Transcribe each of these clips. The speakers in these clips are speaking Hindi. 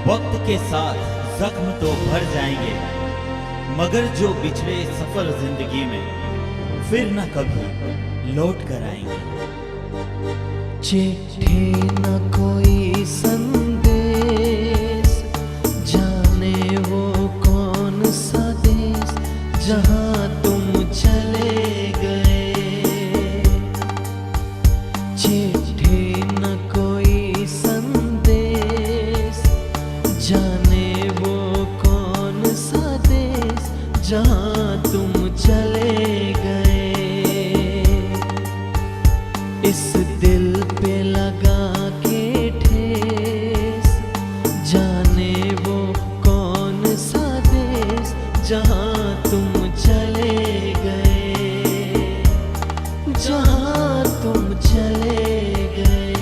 वक्त के साथ जख्म तो भर जाएंगे, मगर जो बिछड़े सफर जिंदगी में फिर न कभी लौट कर आएंगे। चिट्ठी न कोई संदेश, जाने वो कौन सा देश जहां तुम चले गए। चिट्ठी न कोई संदेश, जाने वो कौन सा देश जहां तुम चले गए। इस दिल पे लगा के ठेस, जाने वो कौन सा देश जहां तुम चले गए, जहां तुम चले गए।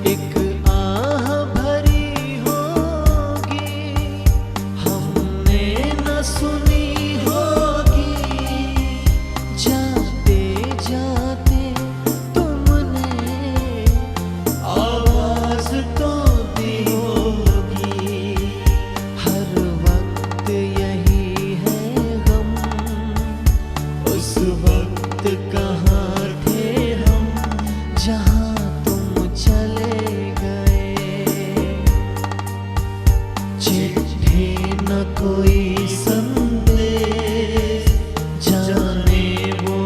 एक आह भरी होगी, हमने न सुनी होगी, जाते जाते तुमने आवाज तो दी होगी। हर वक्त यही है गम, उस वक्त कहाँ थे हम जहाँ तुम चले गए। चिट्ठी न कोई संदेश, जाने वो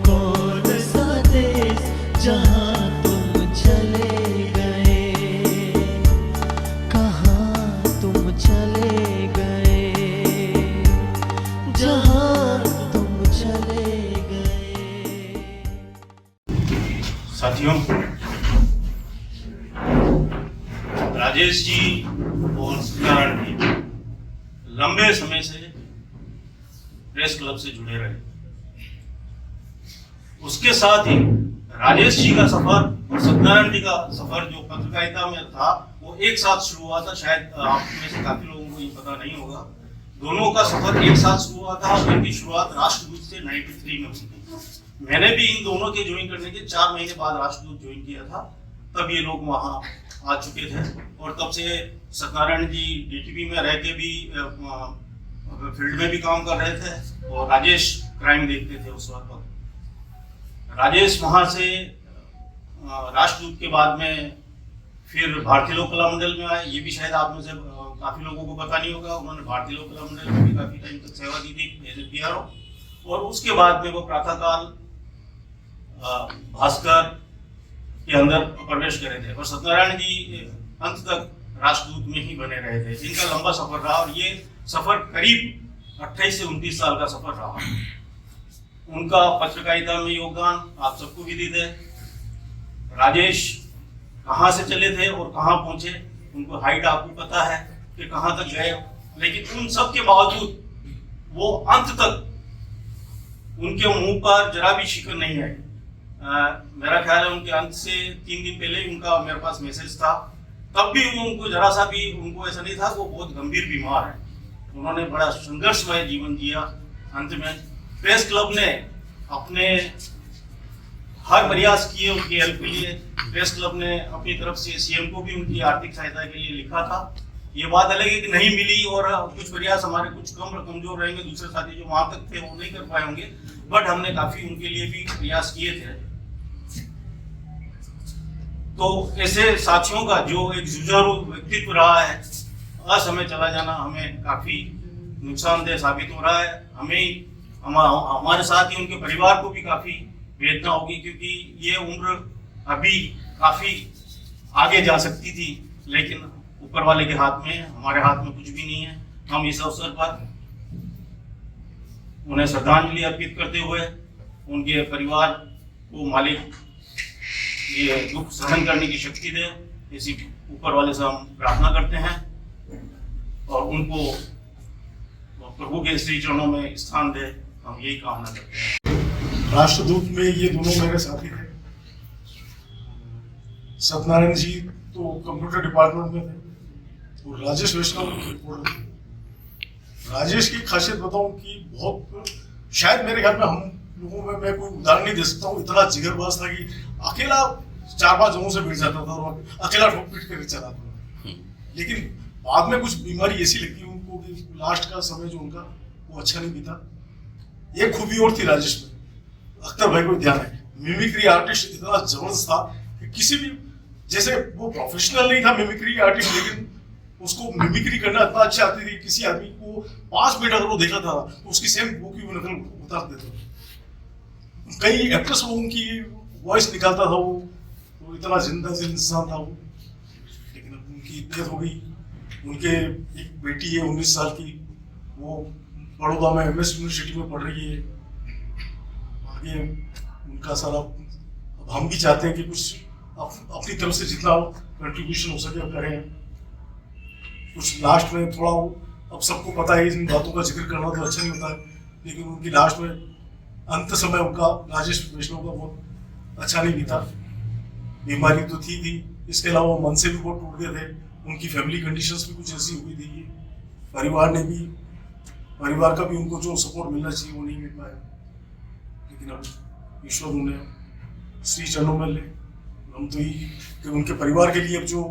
कौन सा देश जहाँ तुम चले गए, कहाँ तुम चले गए, जहाँ तुम चले गए। साथियों, राजेश जी और सत्यनारायण जी लंबे समय से प्रेस क्लब से जुड़े रहे। उसके साथ ही राजेश जी का सफर और सत्यनारायण जी का सफर जो पत्रकारिता में था वो एक साथ शुरू हुआ था। शायद आप में से काफी लोगों को ये पता नहीं होगा। दोनों का सफर एक साथ शुरू हुआ था और इनकी शुरुआत राष्ट्रदूत से 93 में हुई थी। मैंने भी इन दोनों के ज्वाइन करने के 4 महीने बाद राष्ट्रदूत ज्वाइन किया था। तब ये लोग वहाँ आ चुके थे और तब से सत्यनारायण जी डीटीपी में रह के भी फील्ड में भी काम कर रहे थे और राजेश क्राइम देखते थे उस वक्त। राजेश वहाँ से राष्ट्रदूत के बाद में फिर भारतीय लोक कला मंडल में आए। ये भी शायद आप में से काफी लोगों को पता नहीं होगा। उन्होंने भारतीय लोक कला मंडल में भी काफी टाइम तक सेवा दी थी एज ए PRO। और उसके बाद में वो प्रातःकाल भास्कर के अंदर प्रवेश करे थे और सत्यनारायण जी अंत तक राष्ट्रदूत में ही बने रहे थे। इनका लंबा सफर रहा और ये सफर करीब 28 से 29 साल का सफर रहा। उनका पत्रकारिता में योगदान आप सबको विदित है। राजेश कहाँ से चले थे और कहाँ पहुंचे, उनको हाइट आपको पता है कि कहाँ तक गए, लेकिन उन सब के बावजूद वो अंत तक उनके मुंह पर जरा भी शिकन नहीं है। मेरा ख्याल है उनके अंत से 3 दिन पहले ही उनका मेरे पास मैसेज था। तब भी वो उनको जरा सा भी उनको ऐसा नहीं था कि वो बहुत गंभीर बीमार है। उन्होंने बड़ा संघर्षमय जीवन जिया। अंत में प्रेस क्लब ने अपने हर प्रयास किए उनकी हेल्प के लिए। प्रेस क्लब ने अपनी तरफ से CM को भी उनकी आर्थिक सहायता के लिए लिखा था। ये बात अलग है कि नहीं मिली और कुछ प्रयास हमारे कुछ कमजोर रहेंगे, दूसरे साथी जो वहां तक थे वो नहीं कर पाए होंगे, बट हमने काफी उनके लिए भी प्रयास किए थे। तो ऐसे साथियों का जो एक जुझारू व्यक्तित्व रहा है, असमय चला जाना हमें काफी नुकसानदेह साबित हो रहा है। हमें हमारे साथ ही उनके परिवार को भी काफी वेदना होगी, क्योंकि ये उम्र अभी काफी आगे जा सकती थी, लेकिन ऊपर वाले के हाथ में, हमारे हाथ में कुछ भी नहीं है। हम इस अवसर पर उन्हें श्रद्धांजलि अर्पित करते हुए उनके परिवार को मालिक ये दुख सहन करने की शक्ति दे, इसी ऊपर वाले से हम प्रार्थना करते हैं और उनको प्रभु के श्री चरणों में स्थान दे, हम यही कामना करते हैं। राष्ट्रदूत में ये दोनों मेरे साथी थे। सत्यनारायण जी तो कंप्यूटर डिपार्टमेंट में थे और राजेश वैष्णव रिपोर्टर थे। राजेश की खासियत बताऊं कि बहुत शायद मेरे ख्याल में हम लोगों में मैं कोई उदाहरण नहीं दे सकता हूँ, इतना जिगरबाज था कि अकेला 4-5 जनों से भिड़ जाता था और अकेला ठोक पीट कर चला था। लेकिन बाद में कुछ बीमारी ऐसी लगती है उनको कि लास्ट का समय जो उनका वो अच्छा नहीं बीता। एक खूबी और थी राजेश में, अख्तर भाई को ध्यान है, मिमिक्री आर्टिस्ट इतना जबरदस्त था कि किसी भी, जैसे वो प्रोफेशनल नहीं था मिमिक्री आर्टिस्ट, लेकिन उसको मिमिक्री करना इतना अच्छा आती थी, किसी आदमी को 5 मिनट अगर वो देखा था तो उसकी सेम वो की नकल उतार देता था। कई एक्ट्रेस लोगों की वॉइस निकालता था वो, तो इतना जिंदा दिल इंसान था वो। लेकिन अब उनकी डेथ हो गई। उनके एक बेटी है 19 साल की, वो बड़ौदा में MS यूनिवर्सिटी में पढ़ रही है। आगे उनका सारा, अब हम भी चाहते हैं कि कुछ अपनी तरफ से जितना कंट्रीब्यूशन हो सके करें। कुछ लास्ट में थोड़ा वो, अब सबको पता है इन बातों का जिक्र करना तो अच्छा नहीं होता है, लेकिन उनकी लास्ट में अंत समय उनका, राजेश वैष्णव का बहुत अच्छा नहीं बीता। बीमारी तो थी, इसके अलावा मन से भी बहुत टूट गए थे। उनकी फैमिली कंडीशंस भी कुछ ऐसी हुई थी, परिवार का भी उनको जो सपोर्ट मिलना चाहिए वो नहीं मिल पाया। लेकिन अब ईश्वर उन्हें श्री चरणों में ले, हम तो ही कि उनके परिवार के लिए अब जो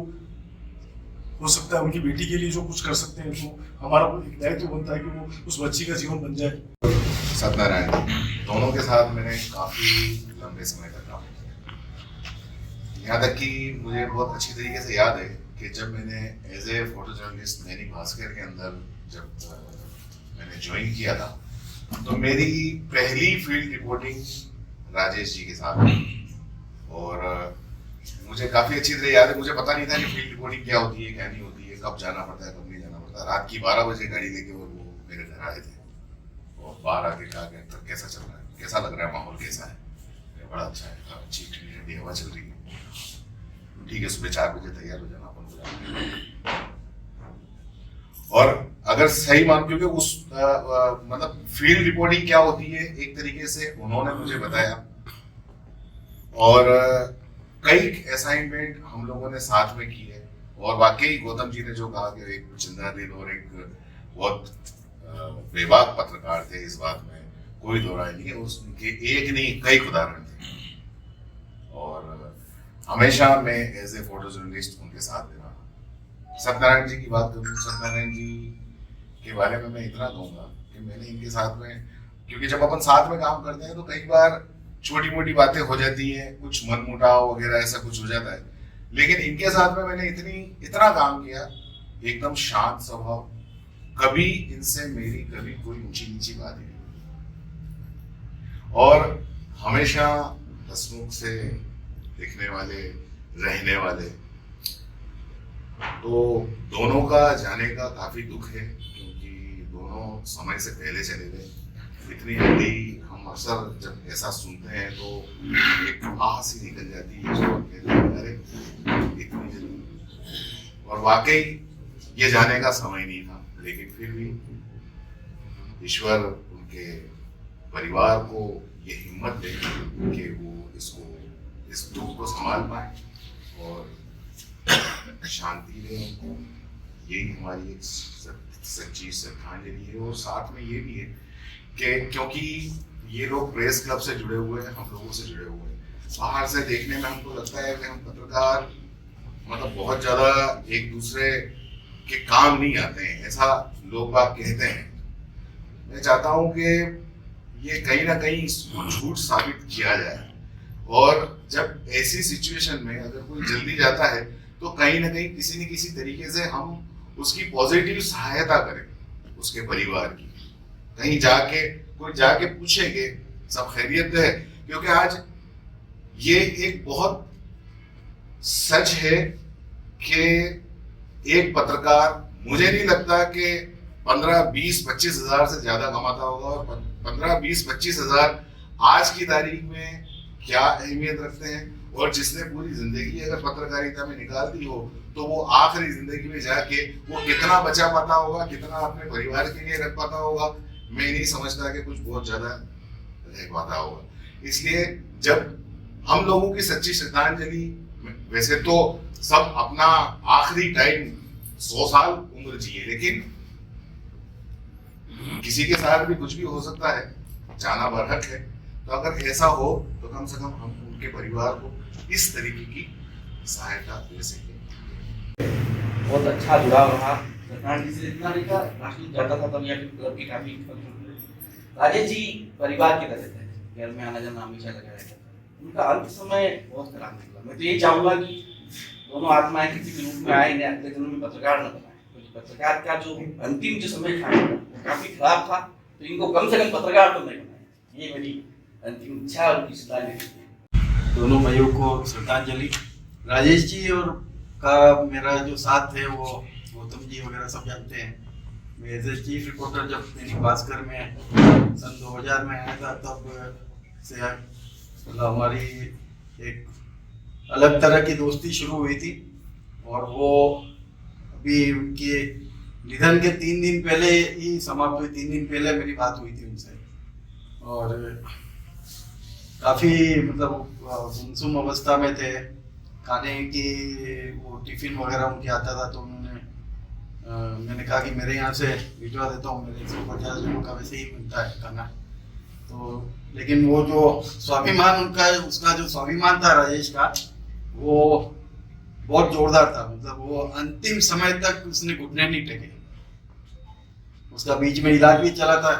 हो सकता है, उनकी बेटी के लिए जो कुछ कर सकते हैं, तो हमारा एक दायित्व बनता है कि वो उस बच्ची का जीवन बन जाए। सत्यनारायण दोनों के साथ मैंने काफ़ी लंबे समय तक काम किया। यहाँ तक कि मुझे बहुत अच्छी तरीके से याद है कि जब मैंने as a photo journalist Dainik Bhaskar के अंदर जब मैंने ज्वाइन किया था, तो मेरी पहली फील्ड रिपोर्टिंग राजेश जी के साथ हुई। और मुझे काफ़ी अच्छी तरह याद है, मुझे पता नहीं था कि फील्ड रिपोर्टिंग क्या होती है, क्या नहीं होती है, कब जाना पड़ता है, कब नहीं जाना पड़ता। रात की 12 बजे गाड़ी लेके वो मेरे घर आए थे और बाहर आके कहा कि अंदर कैसा चल रहा है, कैसा लग रहा है, माहौल कैसा है? बड़ा अच्छा है, अच्छी ठंडी ठंडी हवा चल रही है, ठीक है, सुबह 4 बजे तैयार हो जाना अपन को। और अगर सही मान, क्योंकि उस मतलब फील्ड रिपोर्टिंग क्या होती है एक तरीके से उन्होंने मुझे बताया। और कई असाइनमेंट हम लोगों ने साथ में किए। और वाकई गौतम जी ने जो कहा कि एक जिंदा दिल और एक बहुत बेबाक पत्रकार थे, इस बात में कोई दो राय नहीं है। उसके एक नहीं कई उदाहरण थे। और हमेशा मैं एज ए फोटो जर्नलिस्ट उनके साथ रहा। सत्यनारायण जी की बात करूँ, सत्यनारायण जी के बारे में मैं इतना कहूँगा कि मैंने इनके साथ में, क्योंकि जब अपन साथ में काम करते हैं तो कई बार छोटी मोटी बातें हो जाती हैं, कुछ मनमुटाव वगैरह ऐसा कुछ हो जाता है, लेकिन इनके साथ में मैंने इतना काम किया, एकदम शांत स्वभाव, कभी इनसे मेरी कभी कोई ऊंची नीची बात नहीं। और हमेशा हंसमुख से दिखने वाले, रहने वाले। तो दोनों का जाने का काफी दुख है, क्योंकि दोनों समय से पहले चले गए। इतनी जल्दी हम अक्सर जब ऐसा सुनते हैं तो एक आह सी निकल जाती है, अरे इतनी जल्दी। और वाकई ये जाने का समय नहीं था, लेकिन फिर भी ईश्वर उनके परिवार को ये हिम्मत दे कि वो इस दुख को संभाल पाए और शांति दे उनको। यही हमारी एक सच्ची श्रद्धांजलि है। और साथ में ये भी है कि क्योंकि ये लोग प्रेस क्लब से जुड़े हुए हैं, हम लोगों से जुड़े हुए हैं, बाहर से देखने में हमको लगता है कि हम पत्रकार मतलब बहुत ज्यादा एक दूसरे के काम नहीं आते हैं, ऐसा लोग बात कहते हैं। मैं चाहता हूं कि ये कहीं ना कहीं इसको झूठ साबित किया जाए। और जब ऐसी सिचुएशन में अगर कोई जल्दी जाता है तो कहीं ना कहीं किसी न किसी तरीके से हम उसकी पॉजिटिव सहायता करें, उसके परिवार की। कहीं जाके पूछेंगे सब खैरियत है, क्योंकि आज ये एक बहुत सच है कि एक पत्रकार, मुझे नहीं लगता कि 15, 20, 25 हजार से ज्यादा कमाता होगा। और 15, 20, 25 हजार आज की तारीख में क्या अहमियत रखते हैं। और जिसने पूरी जिंदगी अगर पत्रकारिता में निकाल दी हो तो वो आखिरी जिंदगी में जाके वो कितना बचा पाता होगा, कितना अपने परिवार के लिए रख पाता होगा, मैं नहीं समझता कि कुछ बहुत ज्यादा रह पाता होगा। इसलिए जब हम लोगों की सच्ची श्रद्धांजलि, वैसे तो सब अपना आखिरी टाइम 100 साल उम्र जिए, लेकिन किसी के साथ भी कुछ भी हो सकता है, जाना बरहक है। तो अगर ऐसा हो तो कम से कम हम उनके परिवार को इस तरीके की सहायता दे सकें। बहुत अच्छा जुड़ाव रहा सरकार जी से। इतना नहीं था, राष्ट्रीय जाता था तब यहाँ के क्लब की काफी राजेश जी परिवार की तरह थे, घर में आना जाना हमेशा लगा रहता था। उनका अंत समय बहुत खराब निकला। मैं तो ये चाहूंगा कि दोनों आत्माएं किसी भी रूप में आए, इन्हें अगले जन्म में पत्रकार न बनाए, क्योंकि पत्रकार का जो अंतिम जो समय था वो काफी खराब था। तो इनको कम से कम पत्रकार तो नहीं बनाए, ये मेरी अंतिम इच्छा और श्रद्धांजलि है। दोनों भाइयों को श्रद्धांजलि। राजेश जी और का मेरा जो साथ है वो गौतम जी वगैरह सब जानते हैं। मैं एज ए चीफ रिपोर्टर जब दैनिक भास्कर में सन 2000 में आया था, तब से मतलब हमारी एक अलग तरह की दोस्ती शुरू हुई थी। और वो अभी उनके निधन के 3 दिन पहले ही समाप्त हुई। 3 दिन पहले मेरी बात हुई थी उनसे, और काफ़ी मतलब गुमसुम अवस्था में थे। खाने की वो टिफिन वगैरह उनके आता था, तो उन्होंने मैंने कहा कि मेरे यहाँ से भिजवा देता हूँ, मेरे 150 लोगों का वैसे ही मिलता है खाना। तो लेकिन वो जो स्वाभिमान उनका, उसका जो स्वाभिमान था राजेश का, वो बहुत जोरदार था। मतलब वो अंतिम समय तक उसने घुटने नहीं टेके। उसका बीच में इलाज भी चला था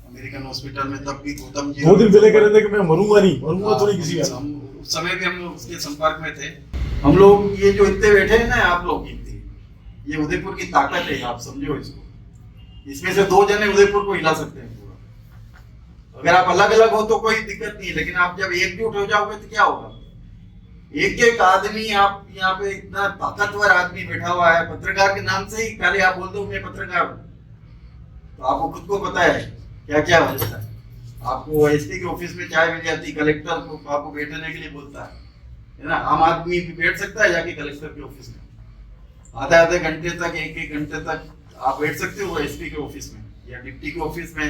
अमेरिकन हॉस्पिटल में, तब भी गौतम जी 2 दिन पहले कह रहे थे कि मैं मरूंगा थोड़ी किसी का। उस समय भी हम लोग उसके संपर्क में थे। हम लोग ये जो इतने बैठे हैं ना, आप लोग इतने, ये उदयपुर की ताकत है, आप समझो इसको। इसमें से 2 जने उदयपुर को हिला सकते हैं पूरा। अगर आप अलग अलग हो तो कोई दिक्कत नहीं है, लेकिन आप जब एकजुट हो जाओगे तो क्या होगा? एक एक आदमी, आप यहाँ पे इतना ताकतवर आदमी बैठा हुआ है, पत्रकार के नाम से ही पहले आप बोल दो मैं पत्रकार हूँ, तो आपको खुद को पता है क्या क्या हो जाता है। आपको एसपी के ऑफिस में चाय मिल जाती, कलेक्टर को आपको बैठने के लिए बोलता है ना। आम आदमी भी बैठ सकता है जाके कलेक्टर के ऑफिस में, आधे घंटे तक, एक घंटे तक आप बैठ सकते हो एसपी के ऑफिस में या डिप्टी के ऑफिस में,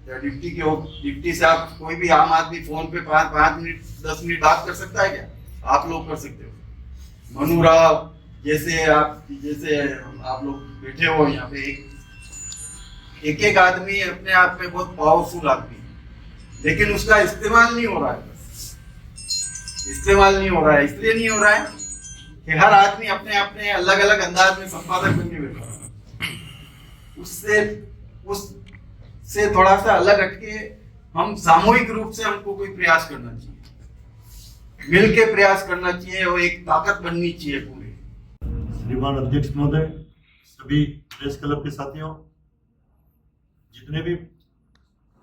या डिप्टी से आप कोई भी आम आदमी फोन पे 5 मिनट 10 मिनट बात कर सकता है क्या? आप लोग कर सकते हो। मनु राव जैसे आप लोग बैठे हो यहाँ पे, एक आदमी अपने आप में बहुत पावरफुल आदमी है, लेकिन उसका इस्तेमाल नहीं हो रहा है। इस्तेमाल नहीं हो रहा है, इसलिए नहीं हो रहा है कि हर आदमी अपने अपने अलग अलग अंदाज में संपादक बनने बैठा है। उससे थोड़ा सा अलग हटके हम सामूहिक रूप से हमको कोई प्रयास करना चाहिए, मिल के प्रयास करना चाहिए, और एक ताकत बननी चाहिए पूरी। श्रीमान अध्यक्ष महोदय, सभी प्रेस क्लब के साथियों, जितने भी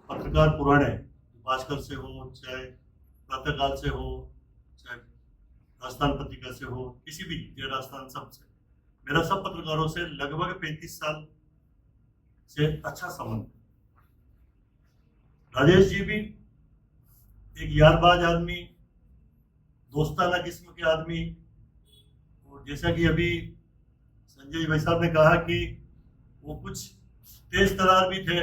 पत्रकार पुराने, भास्कर से हो, चाहे प्रातःकाल से हो, चाहे राजस्थान पत्रिका से हो, किसी भी राजस्थान, सब से मेरा सब पत्रकारों से लगभग 35 साल से अच्छा संबंध। राजेश जी भी एक यारबाज आदमी, दोस्ताना किस्म के आदमी, और जैसा कि अभी संजय भाई साहब ने कहा कि वो कुछ तेज तरार भी थे।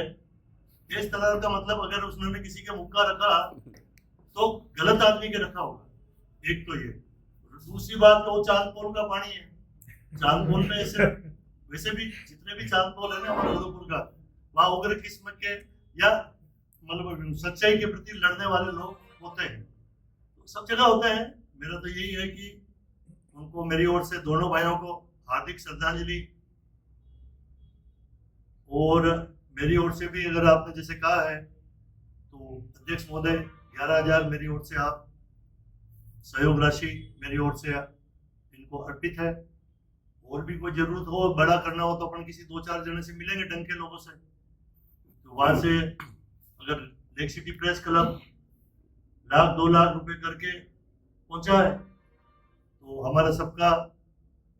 तेज तरार का मतलब अगर उसने किसी के मुक्का रखा तो गलत आदमी के रखा होगा, एक तो ये। दूसरी बात तो वो चांद पोल का पानी है। चांद पोल में ऐसे वैसे भी जितने भी चांद पोल है ना हमारे उदयपुर का, वहाँ उग्र किस्म के या मतलब सच्चाई के प्रति लड़ने वाले लोग होते हैं, तो सब जगह होते हैं। मेरा तो यही है कि उनको मेरी ओर से, दोनों भाइयों को हार्दिक श्रद्धांजलि। और मेरी ओर से भी अगर आपने जैसे कहा है तो अध्यक्ष महोदय 11,000 मेरी ओर से आप सहयोग राशि मेरी ओर से इनको अर्पित है। और भी कोई जरूरत हो, बड़ा करना हो, तो अपन किसी 2-4 जने से मिलेंगे ढंग के लोगों से। तो वहां से अगर lake city press club 1,00,000-2 lakh रुपए करके पहुंचा है, तो हमारा सबका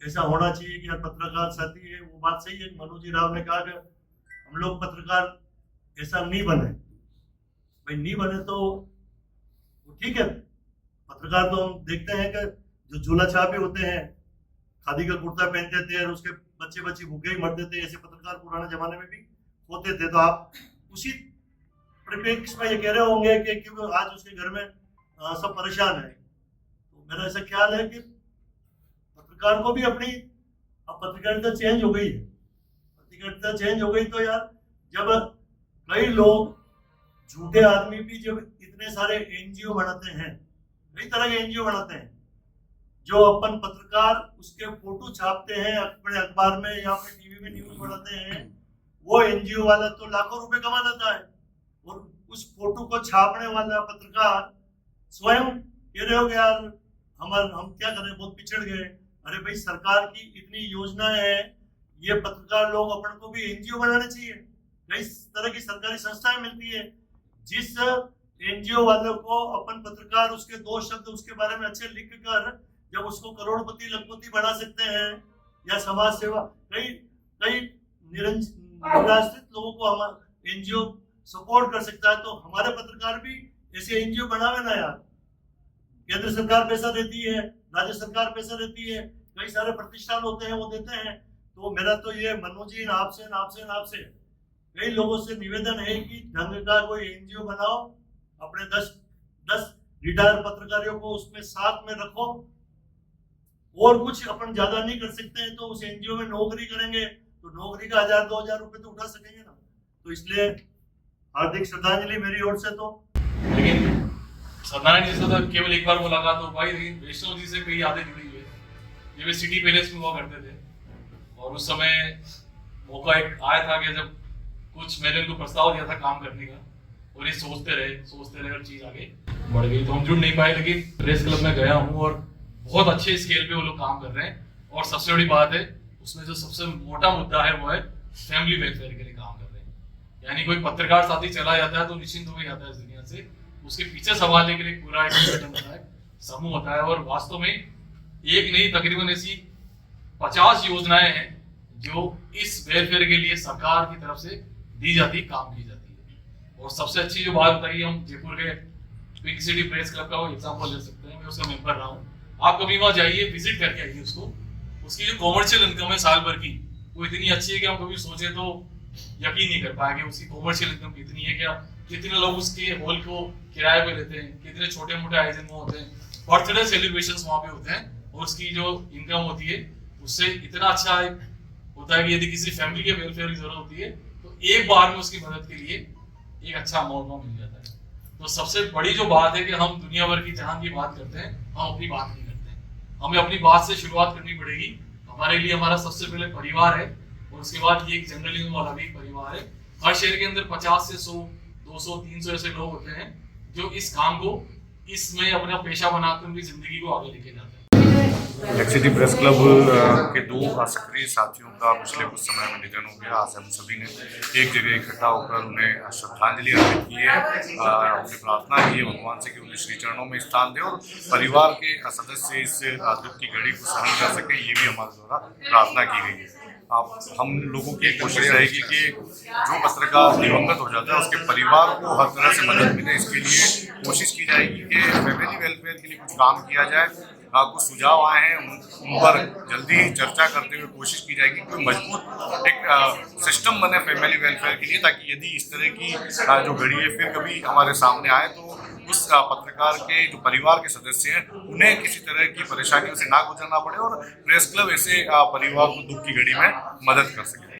ऐसा होना चाहिए कि यार पत्रकार साथी है, वो बात सही है। मनु जी राव ने कहा कि हम लोग पत्रकार ऐसा नहीं बने, भाई नहीं बने तो ठीक है। पत्रकार तो हम देखते हैं कि जो झूला छापे होते हैं, खादी का कुर्ता पहनते थे और उसके बच्चे भूखे ही मरते थे, ऐसे पत्रकार पुराने जमाने में भी होते थे। तो आप उसी परिप्रेक्ष्य में ये कह रहे होंगे कि क्योंकि आज उसके घर में सब परेशान है। तो मेरा ऐसा ख्याल है कि पत्रकार को भी अपनी, अब पत्रकारिता चेंज हो गई है। पत्रकारिता चेंज हो गई तो यार जब कई लोग झूठे आदमी भी जब इतने सारे एनजीओ बनाते हैं, कई तरह के एनजीओ बनाते हैं, जो अपन पत्रकार उसके फोटो छापते हैं अपने अखबार में या अपने टीवी में न्यूज बनाते हैं, वो एनजीओ वाला तो लाखों रुपए कमा देता है और उस फोटो को छापने वाला पत्रकार स्वयं कह रहे हो यार हम क्या करें, बहुत पिछड़ गए। अरे भाई, सरकार की इतनी योजनाएं हैं, ये पत्रकार लोग अपन को भी एनजीओ बनाने चाहिए। कई तरह की सरकारी संस्थाएं मिलती है, जिस एनजीओ वालों को अपन पत्रकार उसके 2 शब्द उसके बारे में अच्छे लिख कर जब उसको करोड़पति लखपति बना सकते हैं, या समाज सेवा कई निराश्रित लोगों को हम एनजीओ सपोर्ट कर सकता है, तो हमारे पत्रकार भी ऐसे एनजीओ बनावे ना यार। केंद्र सरकार पैसा देती है, राज्य सरकार पैसा देती है, कई सारे प्रतिष्ठान होते हैं वो देते हैं। तो मेरा तो ये मनोज जी आपसे कई लोगों से निवेदन है कि ढंग का कोई एनजीओ बनाओ, अपने 10 रिटायर पत्रकारियों को उसमें साथ में रखो, और कुछ अपन ज्यादा नहीं कर सकते हैं तो उस एनजीओ में नौकरी करेंगे तो नौकरी का 1000-2000 रुपए तो उठा सकेंगे ना। तो इसलिए हार्दिक श्रद्धांजलि मेरी ओर से। तो लेकिन सत्यनारायण जी से तो केवल एक बार मुलाकात हो पाई, लेकिन वैष्णव जी से कई यादें जुड़ी हुई है। ये वे सिटी पैलेस में हुआ करते थे और उस समय मौका एक आया था कि जब कुछ मैंने उनको प्रस्ताव दिया था काम करने का, और ये सोचते रहे और चीज आगे बढ़ गई, तो हम जुड़ नहीं पाए। लेकिन प्रेस क्लब में गया हूँ और बहुत अच्छे स्केल पे वो लोग काम कर रहे हैं, और सबसे बड़ी बात है उसमें जो सबसे मोटा मुद्दा है वो है फैमिली वेलफेयर के लिए काम कर रहे हैं। यानी कोई पत्रकार साथी चला जाता है तो निश्चिंत हो जाता है इस दुनिया से, उसके पीछे संभालने के लिए पूरा एक संगठन होता है, समूह होता है, और वास्तव में एक नहीं तकरीबन ऐसी 50 योजनाएं हैं जो इस वेलफेयर के लिए सरकार की तरफ से दी जाती, काम की जाती है। और सबसे अच्छी जो बात बताइए, हम जयपुर के पिंक सिटी प्रेस क्लब का वो एग्जाम्पल ले सकते हैं, मैं उसका मेंबर रहा हूँ। आप कभी वहाँ जाइए, विजिट करके आइए उसको। उसकी जो कॉमर्शियल इनकम है साल भर की, वो इतनी अच्छी है कि हम कभी सोचे तो यकीन नहीं कर पाएंगे उसकी कॉमर्शियल इनकम कितनी है, क्या कितने लोग उसके हॉल को किराए पे लेते हैं, कितने छोटे मोटे आयोजन वहाँ होते हैं, बर्थडे सेलिब्रेशंस वहाँ पे होते हैं, और उसकी जो इनकम होती है उससे इतना अच्छा होता है कि यदि किसी फैमिली के वेलफेयर की जरूरत होती है तो एक बार में उसकी मदद के लिए एक अच्छा अमाउंट वहाँ मिल जाता है। तो सबसे बड़ी जो बात है कि हम दुनिया भर की जहां की बात करते हैं, हम अपनी बात नहीं करते हैं। हमें अपनी बात से शुरुआत करनी पड़ेगी। हमारे लिए हमारा सबसे पहले परिवार है, और उसके बाद ये एक जर्नलिज्म वाला भी परिवार है। हर शहर के अंदर 50 से 100, 200, 300 ऐसे लोग होते हैं जो इस काम को इसमें अपना पेशा बनाकर उनकी जिंदगी को आगे लेके जाते हैं। सिटी प्रेस क्लब के 2 सक्रिय साथियों का पिछले कुछ समय में निधन हो गया। आज हम सभी ने एक जगह इकट्ठा होकर उन्हें श्रद्धांजलि अर्पित की है। हमने प्रार्थना की है भगवान से कि उन्हें श्री चरणों में स्थान दे और परिवार के सदस्य इस दुख की घड़ी को सहन कर सकें, ये भी हमारे द्वारा प्रार्थना की गई है। हम लोगों की कोशिश रहेगी कि जो पत्रकार दिवंगत हो जाता है उसके परिवार को हर तरह से मदद मिले। इसके लिए कोशिश की जाएगी कि फैमिली वेलफेयर के लिए कुछ काम किया जाए। कुछ सुझाव आए हैं, उन पर जल्दी चर्चा करते हुए कोशिश की जाएगी कोई मजबूत एक सिस्टम बने फैमिली वेलफेयर के लिए, ताकि यदि इस तरह की जो घड़ी है फिर कभी हमारे सामने आए तो उस पत्रकार के जो परिवार के सदस्य हैं उन्हें किसी तरह की परेशानियों से ना गुजरना पड़े और प्रेस क्लब ऐसे परिवार को दुख की घड़ी में मदद कर सके।